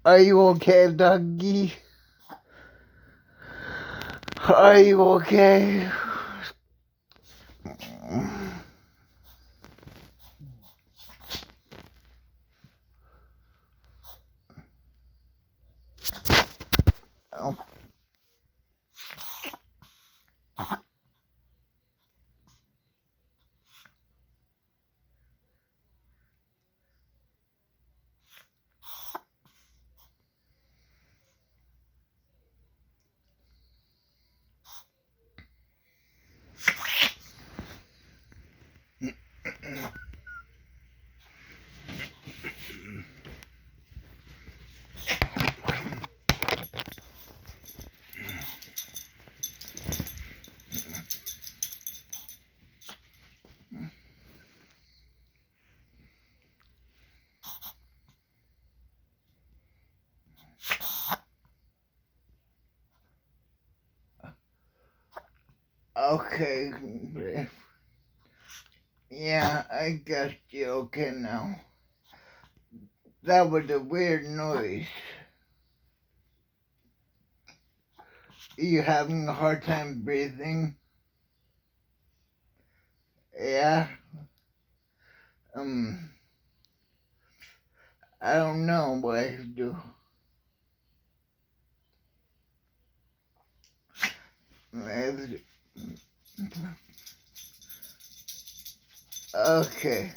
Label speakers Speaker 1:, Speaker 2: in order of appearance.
Speaker 1: Are you okay, doggy? Are you okay? Oh. Okay. Yeah, I got you okay now. That was a weird noise. You having a hard time breathing? Yeah. Um, I don't know what I should do. Okay.